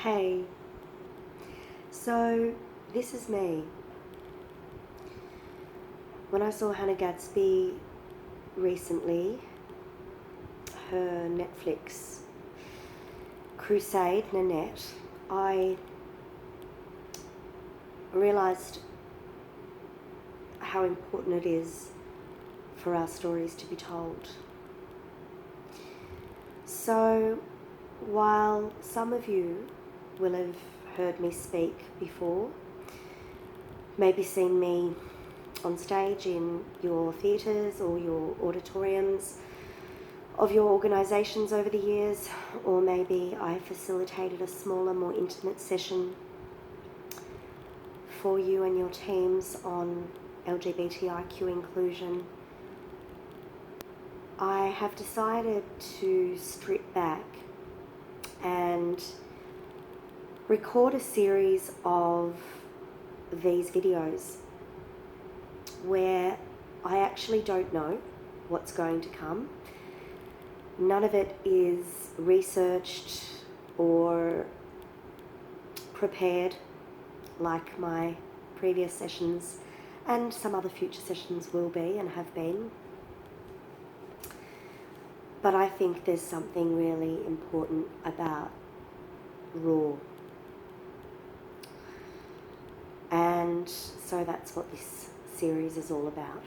Hey, so this is me. When I saw Hannah Gadsby recently, her Netflix crusade, Nanette, I realised how important it is for our stories to be told. So, while some of you will have heard me speak before, maybe seen me on stage in your theatres or your auditoriums of your organisations over the years, or maybe I facilitated a smaller, more intimate session for you and your teams on LGBTIQ inclusion, I have decided to strip back and record a series of these videos where I actually don't know what's going to come. None of it is researched or prepared like my previous sessions, and some other future sessions will be and have been. But I think there's something really important about raw. And so that's what this series is all about.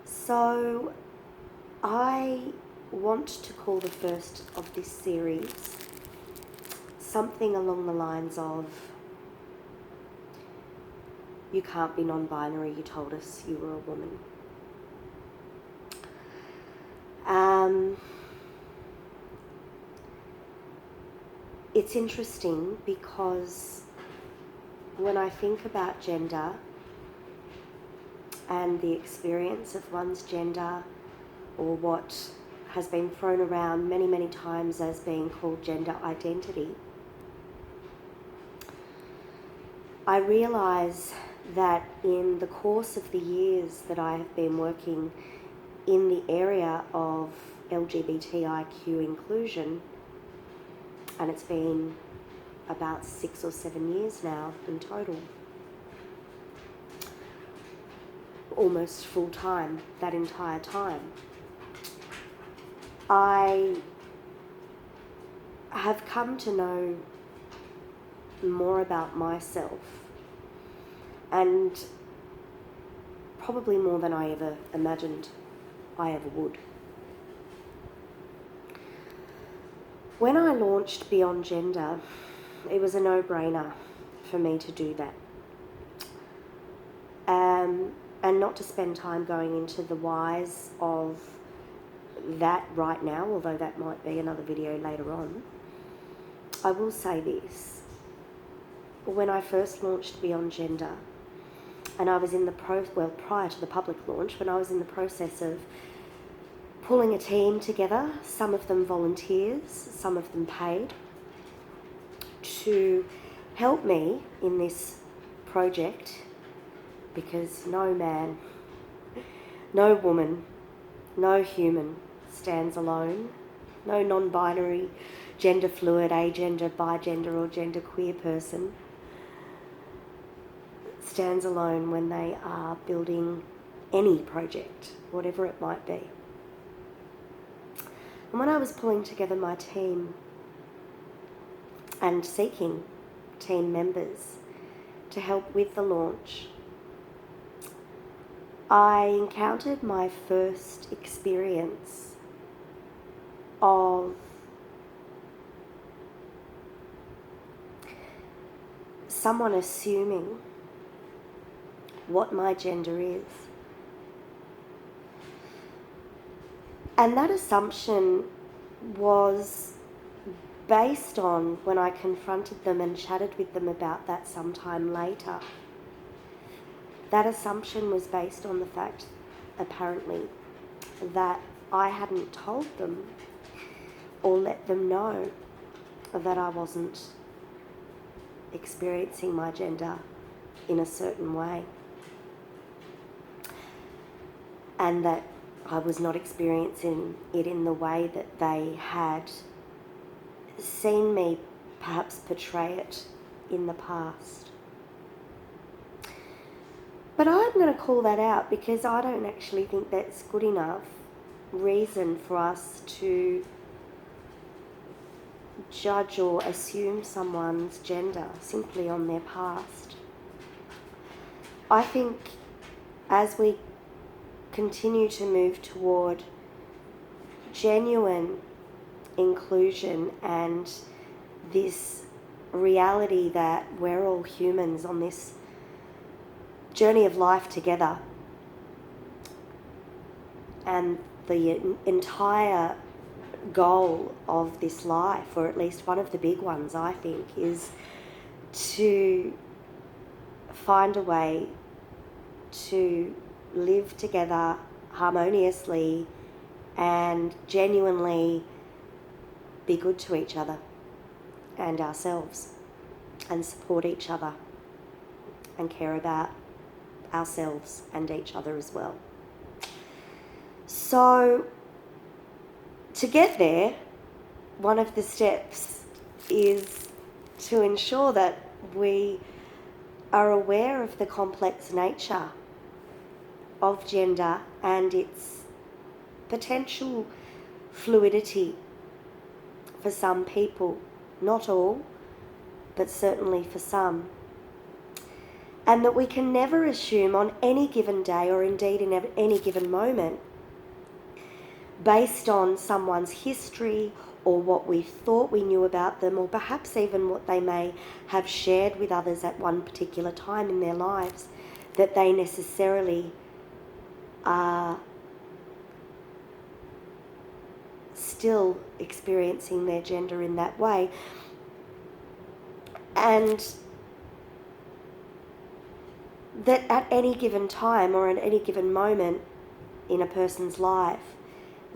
So I want to call the first of this series something along the lines of, "You can't be non-binary, you told us you were a woman." It's interesting because when I think about gender and the experience of one's gender, or what has been thrown around many, many times as being called gender identity, I realise that in the course of the years that I have been working in the area of LGBTIQ inclusion, and it's been about 6 or 7 years now in total, almost full time that entire time, I have come to know more about myself, and probably more than I ever imagined I ever would. When I launched Beyond Gender, it was a no-brainer for me to do that. And not to spend time going into the whys of that right now, although that might be another video later on. I will say this. When I first launched Beyond Gender, and I was in the prior to the public launch, when I was in the process of pulling a team together, some of them volunteers, some of them paid, to help me in this project, because no man, no woman, no human stands alone. No non-binary, gender fluid, agender, bigender or genderqueer person stands alone when they are building any project, whatever it might be. And when I was pulling together my team and seeking team members to help with the launch, I encountered my first experience of someone assuming what my gender is. And that assumption was based on, when I confronted them and chatted with them about that sometime later, that assumption was based on the fact, apparently, that I hadn't told them or let them know that I wasn't experiencing my gender in a certain way, and that I was not experiencing it in the way that they had seen me perhaps portray it in the past. But I'm going to call that out because I don't actually think that's good enough reason for us to judge or assume someone's gender simply on their past. I think as we continue to move toward genuine inclusion and this reality that we're all humans on this journey of life together, and the entire goal of this life, or at least one of the big ones, I think, is to find a way to live together harmoniously and genuinely be good to each other and ourselves, and support each other and care about ourselves and each other as well. So to get there, one of the steps is to ensure that we are aware of the complex nature of gender and its potential fluidity for some people, not all, but certainly for some. And that we can never assume on any given day, or indeed in any given moment, based on someone's history or what we thought we knew about them, or perhaps even what they may have shared with others at one particular time in their lives, that they necessarily are still experiencing their gender in that way. And that at any given time or at any given moment in a person's life,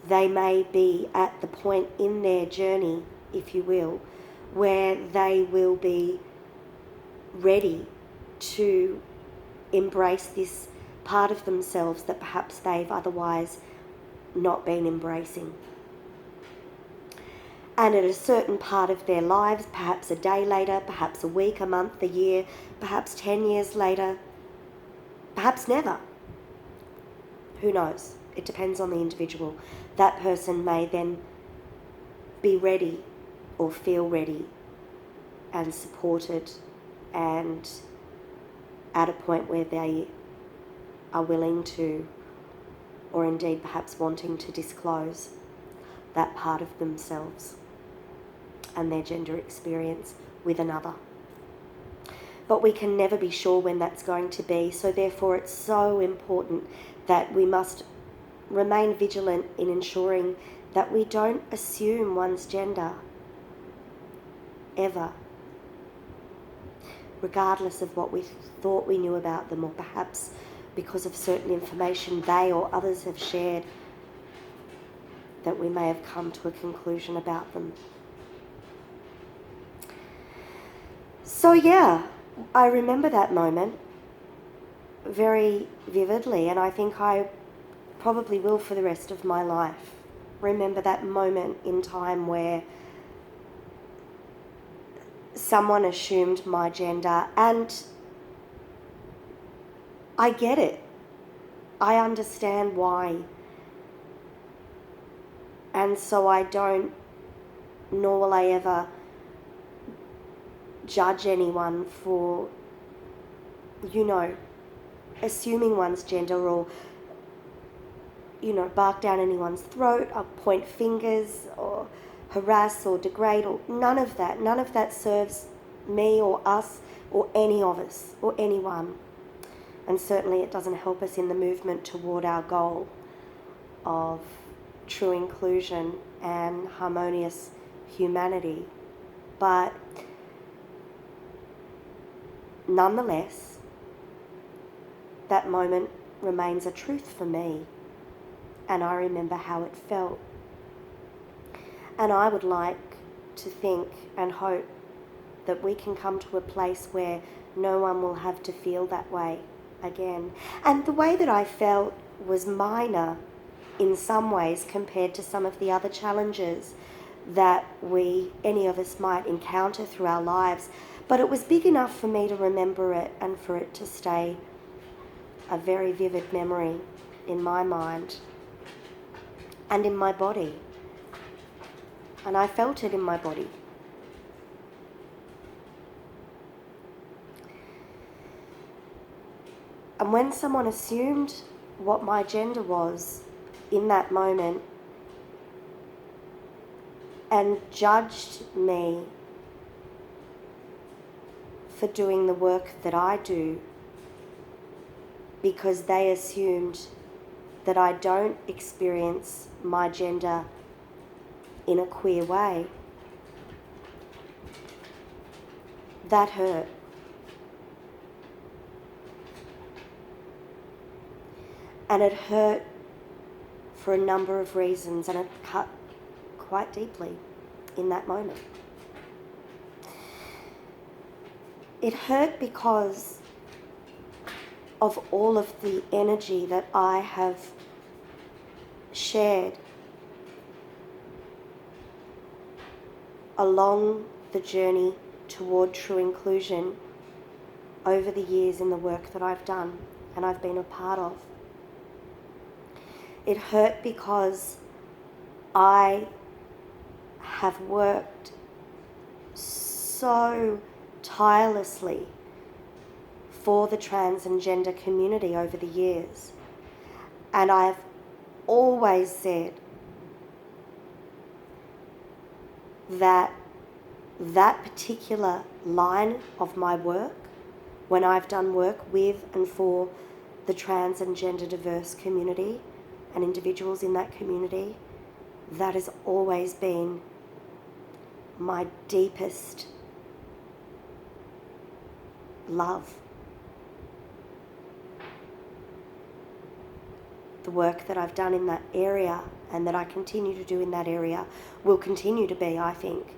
they may be at the point in their journey, if you will, where they will be ready to embrace this part of themselves that perhaps they've otherwise not been embracing. And at a certain part of their lives, perhaps a day later, perhaps a week, a month, a year, perhaps 10 years later, perhaps never. Who knows? It depends on the individual. That person may then be ready or feel ready and supported and at a point where they are willing to, or indeed perhaps wanting to, disclose that part of themselves and their gender experience with another. But we can never be sure when that's going to be, so therefore it's so important that we must remain vigilant in ensuring that we don't assume one's gender ever, regardless of what we thought we knew about them, or perhaps because of certain information they or others have shared that we may have come to a conclusion about them. So yeah, I remember that moment very vividly, and I think I probably will for the rest of my life. Remember that moment in time where someone assumed my gender, and I get it. I understand why. And so I don't, nor will I ever judge anyone for, assuming one's gender, or, bark down anyone's throat, or point fingers, or harass or degrade, or none of that. None of that serves me or us or any of us or anyone. And certainly it doesn't help us in the movement toward our goal of true inclusion and harmonious humanity. But nonetheless, that moment remains a truth for me, and I remember how it felt. And I would like to think and hope that we can come to a place where no one will have to feel that way again. And the way that I felt was minor in some ways compared to some of the other challenges that any of us might encounter through our lives. But it was big enough for me to remember it and for it to stay a very vivid memory in my mind and in my body. And I felt it in my body. And when someone assumed what my gender was in that moment and judged me for doing the work that I do because they assumed that I don't experience my gender in a queer way, that hurt. And it hurt for a number of reasons, and it cut quite deeply in that moment. It hurt because of all of the energy that I have shared along the journey toward true inclusion over the years in the work that I've done and I've been a part of. It hurt because I have worked so tirelessly for the trans and gender community over the years. And I've always said that that particular line of my work, when I've done work with and for the trans and gender diverse community and individuals in that community, that has always been my deepest love. The work that I've done in that area and that I continue to do in that area will continue to be, I think,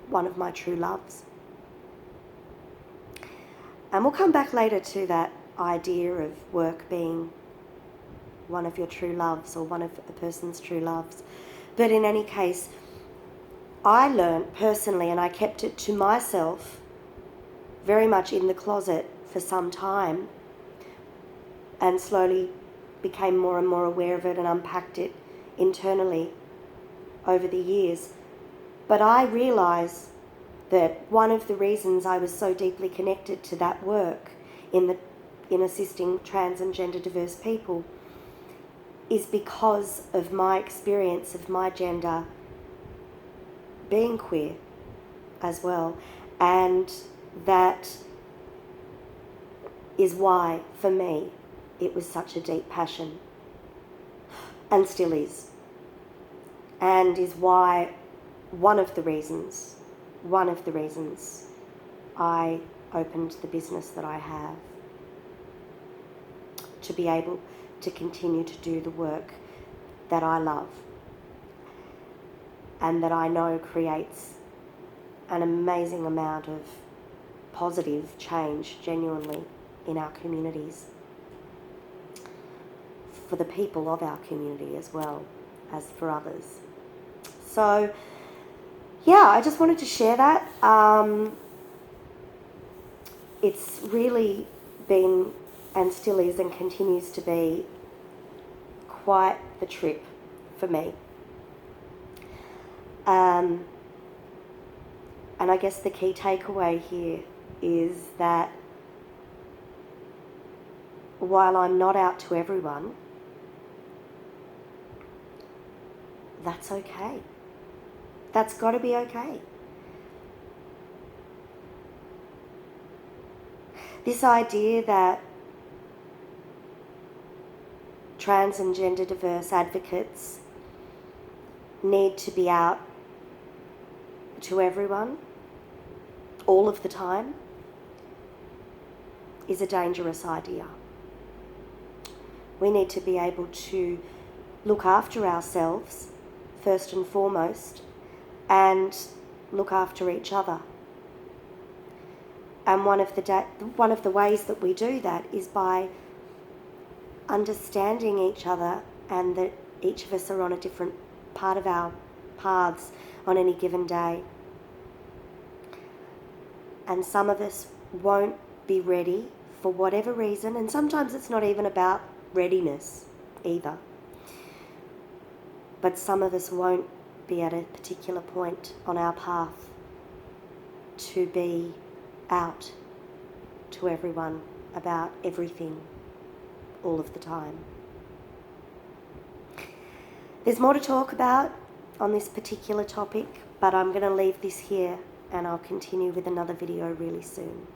one of my true loves. And we'll come back later to that idea of work being one of your true loves or one of a person's true loves. But in any case, I learned personally, and I kept it to myself very much in the closet for some time, and slowly became more and more aware of it and unpacked it internally over the years. But I realised that one of the reasons I was so deeply connected to that work in assisting trans and gender diverse people is because of my experience of my gender being queer as well. And that is why, for me, it was such a deep passion, and still is, and is why one of the reasons I opened the business that I have, to be able to continue to do the work that I love and that I know creates an amazing amount of positive change genuinely in our communities, for the people of our community as well as for others. So yeah, I just wanted to share that. It's really been, and still is and continues to be, quite the trip for me. And I guess the key takeaway here is that while I'm not out to everyone, that's okay. That's got to be okay. This idea that trans and gender diverse advocates need to be out to everyone all of the time is a dangerous idea. We need to be able to look after ourselves first and foremost, and look after each other. And one of the ways that we do that is by understanding each other, and that each of us are on a different part of our paths on any given day. And some of us won't be ready for whatever reason, and sometimes it's not even about readiness either. But some of us won't be at a particular point on our path to be out to everyone about everything all of the time. There's more to talk about on this particular topic, but I'm going to leave this here and I'll continue with another video really soon.